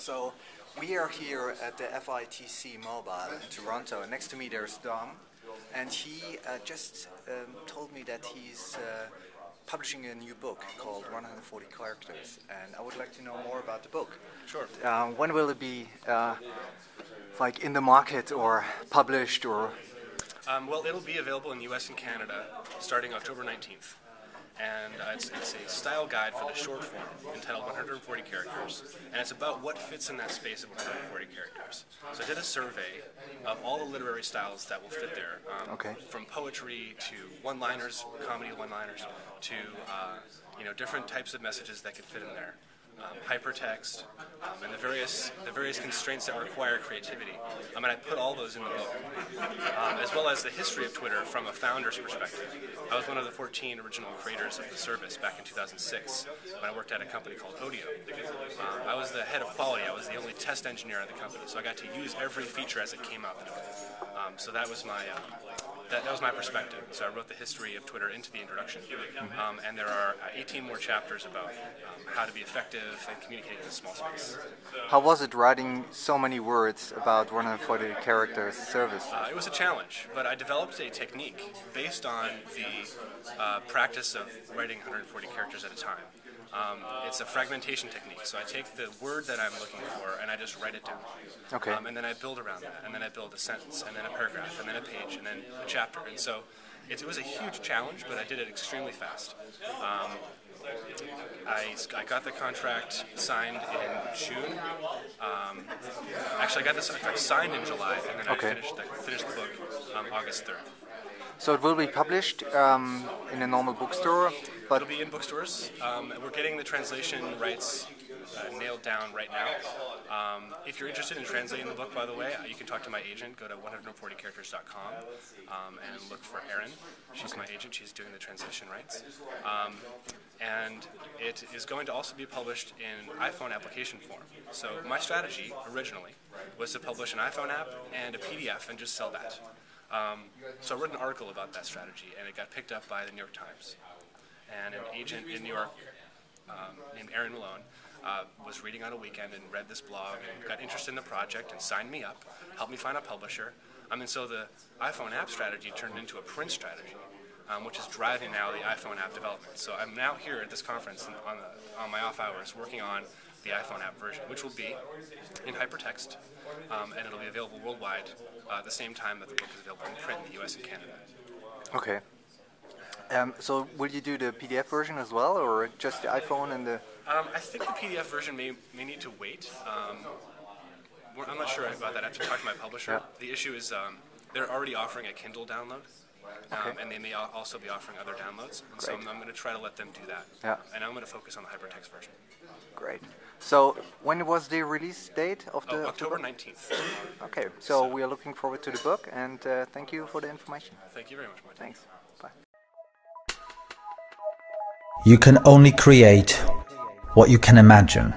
So we are here at the FITC Mobile in Toronto, and next to me there's Dom, and he just told me that he's publishing a new book called 140 Characters, and I would like to know more about the book. Sure. When will it be like in the market or published or? Well, it'll be available in US and Canada starting October 19th. And it's a style guide for the short form entitled 140 Characters, and it's about what fits in that space of 140 characters. So I did a survey of all the literary styles that will fit there, from poetry to one-liners, comedy one-liners, to different types of messages that could fit in there. Hypertext, and the various constraints that require creativity. And I put all those in the book, as well as the history of Twitter from a founder's perspective. I was one of the 14 original creators of the service back in 2006 when I worked at a company called Odeo. I was the head of quality. I was the only test engineer at the company, so I got to use every feature as it came out the door. So that was my that was my perspective. So I wrote the history of Twitter into the introduction, and there are 18 more chapters about how to be effective and communicate in a small space. How was it writing so many words about 140 characters service? It was a challenge, but I developed a technique based on the practice of writing 140 characters at a time. It's a fragmentation technique, so I take the word that I'm looking for and I just write it down. Okay. And then I build around that, and then I build a sentence, and then a paragraph, and then a page, and then a chapter. And so it was a huge challenge, but I did it extremely fast. I got the contract signed in June. Actually, I got this contract signed in July, and then I finished the book August 3rd. So it will be published in a normal bookstore? But it'll be in bookstores. We're getting the translation rights nailed down right now. If you're interested in translating the book, by the way, you can talk to my agent. Go to 140characters.com and look for Erin. She's my agent. She's doing the translation rights. And it is going to also be published in iPhone application form. So my strategy originally was to publish an iPhone app and a PDF and just sell that. So I wrote an article about that strategy, and it got picked up by the New York Times. And an agent in New York named Erin Malone was reading on a weekend and read this blog and got interested in the project and signed me up, helped me find a publisher. And so the iPhone app strategy turned into a print strategy, which is driving now the iPhone app development. So I'm now here at this conference on my off hours working on the iPhone app version, which will be in hypertext, and it'll be available worldwide at the same time that the book is available in print in the US and Canada. Okay. So will you do the PDF version as well, or just the iPhone and the... I think the PDF version may need to wait. I'm not sure about that. I have to talk to my publisher. Yeah. The issue is they're already offering a Kindle download, and they may also be offering other downloads. And so I'm going to try to let them do that. Yeah. And I'm going to focus on the hypertext version. Great. So when was the release date of the October 19th. Okay, so we are looking forward to the book, and thank you for the information. Thank you very much, Martin. Thanks. Bye. You can only create what you can imagine.